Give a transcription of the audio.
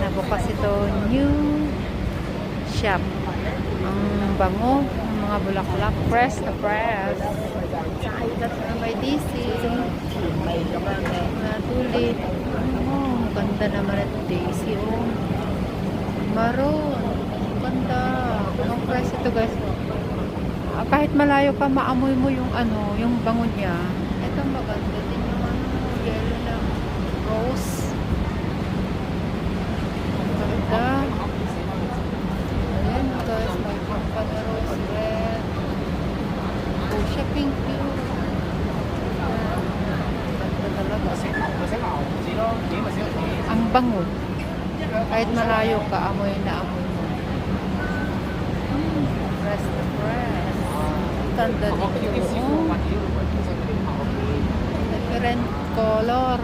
Nabukas ito new shop. Ang bango ng mga bulaklak. Press na press. May DC. Natulit. Oh, ganda naman ito DC. Oh. Maroon. Ganda. Anong press ito guys? Kahit malayo ka, maamoy mo yung ano, yung bango niya. Ito maganda din yung ano, yellow na rose. Ganda. Ayan guys, may pampa na rose red. Oh, siya pink yun. Ganda talaga. Ang bango. Kahit malayo ka, amoy na amoy mo. Press na press. Ganda dito. Oh. Different color.